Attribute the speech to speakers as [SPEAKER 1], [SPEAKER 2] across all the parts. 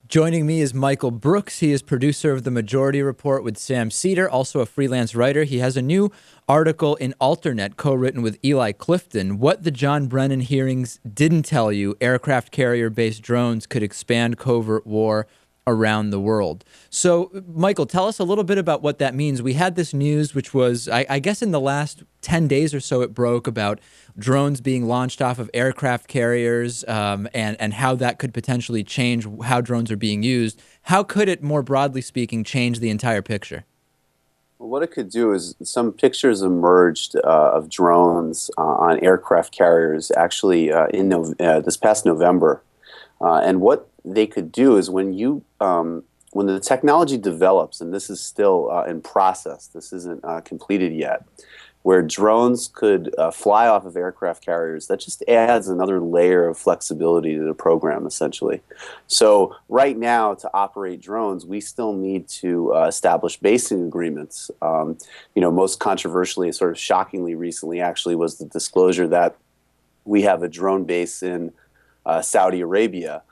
[SPEAKER 1] Joining me is Michael Brooks. He is producer of The Majority Report with Sam Seder, also a freelance writer. He has a new article in Alternet co-written with Eli Clifton, What the John Brennan Hearings Didn't Tell You, Aircraft Carrier-Based Drones Could Expand Covert War Around the World. So, Michael, tell us a little bit about what that means. We had this news, which was, I guess in the last 10 days or so, it broke about drones being launched off of aircraft carriers and how that could potentially change how drones are being used. How could it, more broadly speaking, change the entire picture?
[SPEAKER 2] Well, what it could do is some pictures emerged of drones on aircraft carriers actually this past November. And what they could do is when the technology develops, and this is still in process, this isn't completed yet, where drones could fly off of aircraft carriers, that just adds another layer of flexibility to the program, essentially. So right now, to operate drones, we still need to establish basing agreements. Most controversially, sort of shockingly recently, actually, was the disclosure that we have a drone base in Saudi Arabia.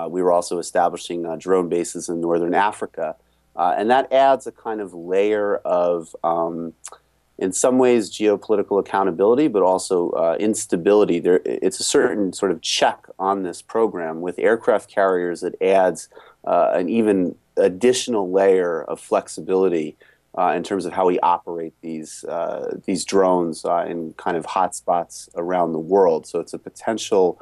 [SPEAKER 2] We were also establishing drone bases in northern Africa. And that adds a kind of layer of, in some ways, geopolitical accountability, but also instability. It's a certain sort of check on this program. With aircraft carriers, it adds an even additional layer of flexibility in terms of how we operate these drones in kind of hotspots around the world. So it's a potential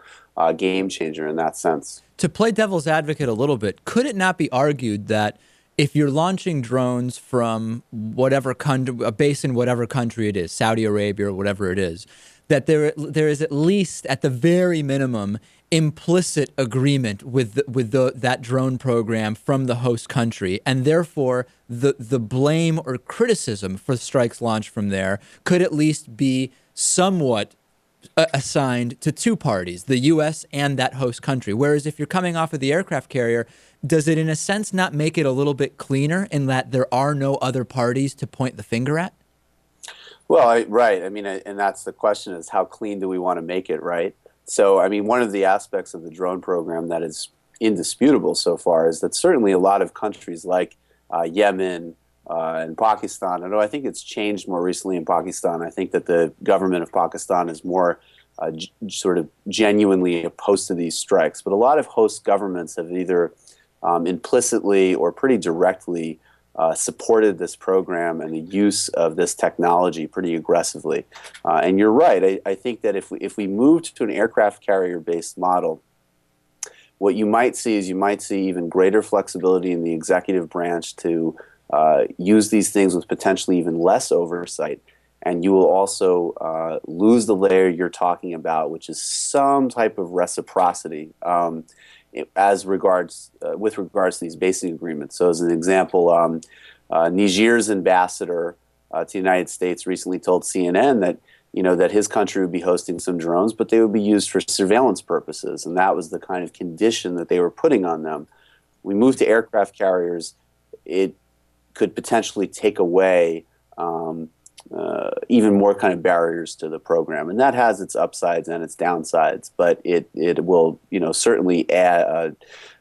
[SPEAKER 2] game changer in that sense.
[SPEAKER 1] To play devil's advocate a little bit, could it not be argued that if you're launching drones from whatever country, a base in whatever country it is, Saudi Arabia or whatever it is, that there is at least, at the very minimum, implicit agreement with that drone program from the host country, and therefore the blame or criticism for strikes launched from there could at least be somewhat assigned to two parties, the U.S. and that host country. Whereas if you're coming off of the aircraft carrier, does it in a sense not make it a little bit cleaner in that there are no other parties to point the finger at?
[SPEAKER 2] Well, right. I mean, and that's the question, is how clean do we want to make it, right? So, I mean, one of the aspects of the drone program that is indisputable so far is that certainly a lot of countries like Yemen and Pakistan, although I think it's changed more recently in Pakistan, I think that the government of Pakistan is more sort of genuinely opposed to these strikes. But a lot of host governments have either implicitly or pretty directly supported this program and the use of this technology pretty aggressively. And you're right. I think that if we moved to an aircraft carrier-based model, what you might see is even greater flexibility in the executive branch to use these things with potentially even less oversight. And you will also lose the layer you're talking about, which is some type of reciprocity with regards to these basic agreements. So, as an example, Niger's ambassador to the United States recently told CNN that that his country would be hosting some drones, but they would be used for surveillance purposes, and that was the kind of condition that they were putting on them. We moved to aircraft carriers, it could potentially take away even more kind of barriers to the program, and that has its upsides and its downsides. But it will certainly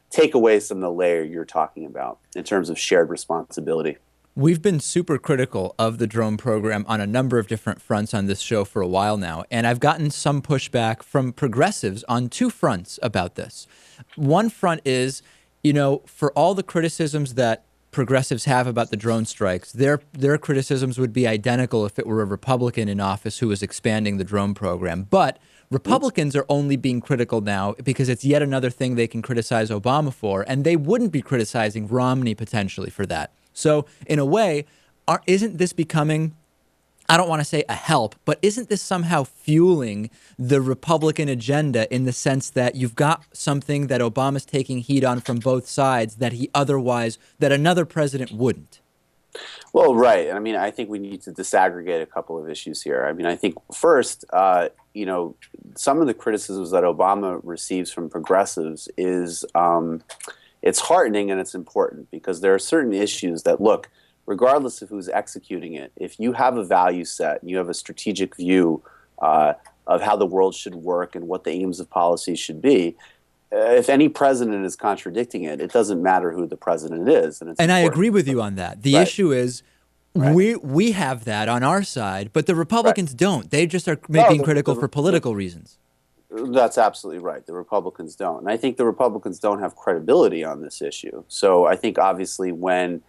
[SPEAKER 2] take away some of the layer you're talking about in terms of shared responsibility.
[SPEAKER 1] We've been super critical of the drone program on a number of different fronts on this show for a while now, and I've gotten some pushback from progressives on two fronts about this. One front is, for all the criticisms that progressives have about the drone strikes, their criticisms would be identical if it were a Republican in office who was expanding the drone program. But Republicans are only being critical now because it's yet another thing they can criticize Obama for, and they wouldn't be criticizing Romney potentially for that. So in a way, isn't this becoming, I don't want to say a help, but isn't this somehow fueling the Republican agenda in the sense that you've got something that Obama's taking heat on from both sides that that another president wouldn't?
[SPEAKER 2] Well, right. I mean, I think we need to disaggregate a couple of issues here. I mean, I think first, some of the criticisms that Obama receives from progressives is it's heartening and it's important because there are certain issues that, look, regardless of who's executing it, if you have a value set and you have a strategic view of how the world should work and what the aims of policy should be, if any president is contradicting it, it doesn't matter who the president is, and it's
[SPEAKER 1] And I
[SPEAKER 2] important.
[SPEAKER 1] agree with you on that. The
[SPEAKER 2] Right.
[SPEAKER 1] issue is
[SPEAKER 2] Right.
[SPEAKER 1] we have that on our side, but the
[SPEAKER 2] Right.
[SPEAKER 1] Republicans don't. They just are
[SPEAKER 2] No,
[SPEAKER 1] being critical for political reasons.
[SPEAKER 2] that's absolutely right. The Republicans don't. And I think the Republicans don't have credibility on this issue. So I think obviously when,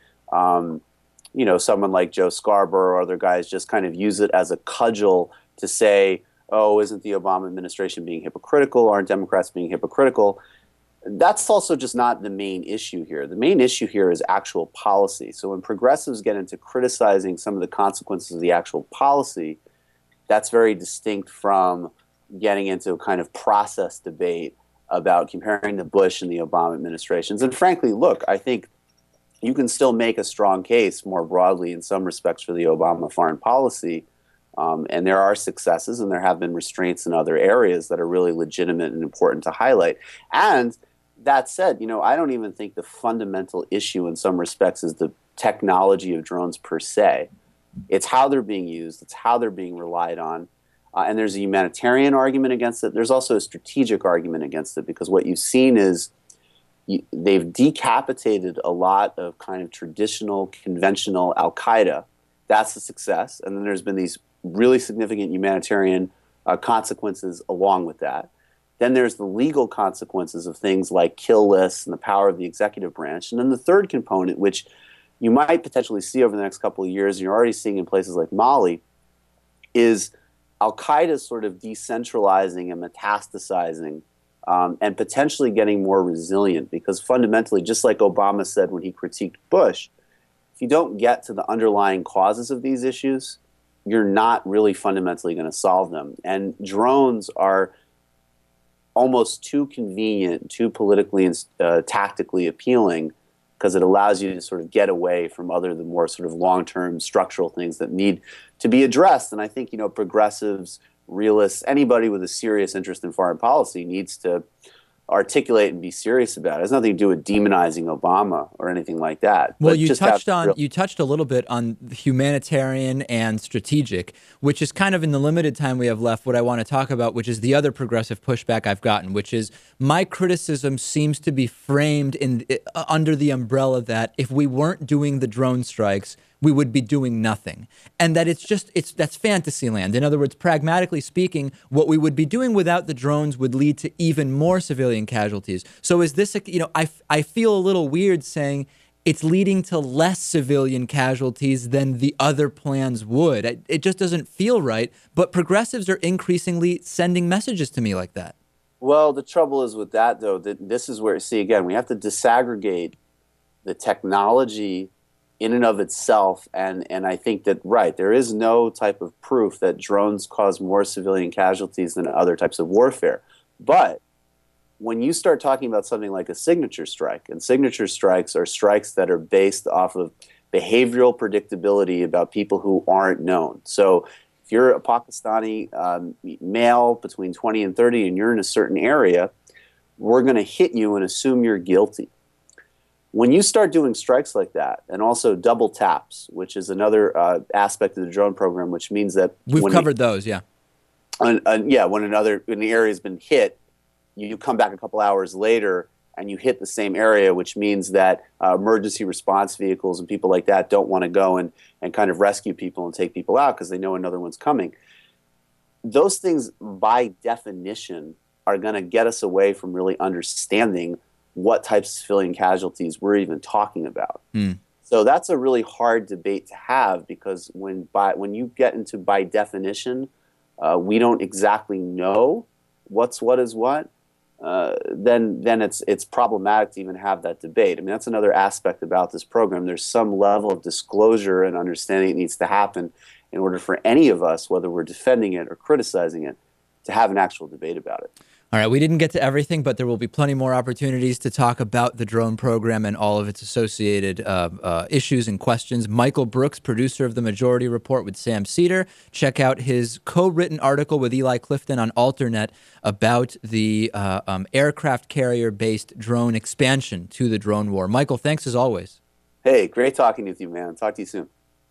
[SPEAKER 2] someone like Joe Scarborough or other guys just kind of use it as a cudgel to say, oh, isn't the Obama administration being hypocritical? Aren't Democrats being hypocritical? That's also just not the main issue here. The main issue here is actual policy. So when progressives get into criticizing some of the consequences of the actual policy, that's very distinct from getting into a kind of process debate about comparing the Bush and the Obama administrations. And frankly, look, I think you can still make a strong case more broadly in some respects for the Obama foreign policy. And there are successes and there have been restraints in other areas that are really legitimate and important to highlight. And that said, I don't even think the fundamental issue in some respects is the technology of drones per se. It's how they're being used. It's how they're being relied on. And there's a humanitarian argument against it. There's also a strategic argument against it because what you've seen is they've decapitated a lot of kind of traditional, conventional Al-Qaeda. That's a success. And then there's been these really significant humanitarian consequences along with that. Then there's the legal consequences of things like kill lists and the power of the executive branch. And then the third component, which you might potentially see over the next couple of years, and you're already seeing in places like Mali, is Al-Qaeda sort of decentralizing and metastasizing and potentially getting more resilient because fundamentally, just like Obama said when he critiqued Bush, if you don't get to the underlying causes of these issues, you're not really fundamentally going to solve them. And drones are almost too convenient, too politically and tactically appealing because it allows you to sort of get away from the more sort of long-term structural things that need to be addressed. And I think, progressives, realists, anybody with a serious interest in foreign policy needs to articulate and be serious about it. It has nothing to do with demonizing Obama or anything like that.
[SPEAKER 1] Well, you touched a little bit on humanitarian and strategic, which is kind of in the limited time we have left what I want to talk about, which is the other progressive pushback I've gotten, which is my criticism seems to be framed under the umbrella that if we weren't doing the drone strikes, we would be doing nothing. And that that's fantasy land. In other words, pragmatically speaking, what we would be doing without the drones would lead to even more civilian casualties. So is this, I feel a little weird saying it's leading to less civilian casualties than the other plans would. It just doesn't feel right. But progressives are increasingly sending messages to me like that.
[SPEAKER 2] Well, the trouble is with that, though, that this is where, see, again, we have to disaggregate the technology in and of itself, and I think that, right, there is no type of proof that drones cause more civilian casualties than other types of warfare. But when you start talking about something like a signature strike, and signature strikes are strikes that are based off of behavioral predictability about people who aren't known. So if you're a Pakistani male between 20 and 30 and you're in a certain area, we're going to hit you and assume you're guilty. When you start doing strikes like that, and also double taps, which is another aspect of the drone program, which means that
[SPEAKER 1] we've covered those, yeah.
[SPEAKER 2] When the area has been hit, you come back a couple hours later and you hit the same area, which means that emergency response vehicles and people like that don't want to go and kind of rescue people and take people out because they know another one's coming. Those things, by definition, are going to get us away from really understanding what types of civilian casualties we're even talking about. So that's a really hard debate to have because when you get into by definition, we don't exactly know what's what is what, then it's problematic to even have that debate. I mean, that's another aspect about this program. There's some level of disclosure and understanding that needs to happen in order for any of us, whether we're defending it or criticizing it, to have an actual debate about it.
[SPEAKER 1] All right, we didn't get to everything, but there will be plenty more opportunities to talk about the drone program and all of its associated issues and questions. Michael Brooks, producer of The Majority Report with Sam Seder. Check out his co-written article with Eli Clifton on Alternet about the aircraft carrier-based drone expansion to the drone war. Michael, thanks as always.
[SPEAKER 2] Hey, great talking with you, man. Talk to you soon.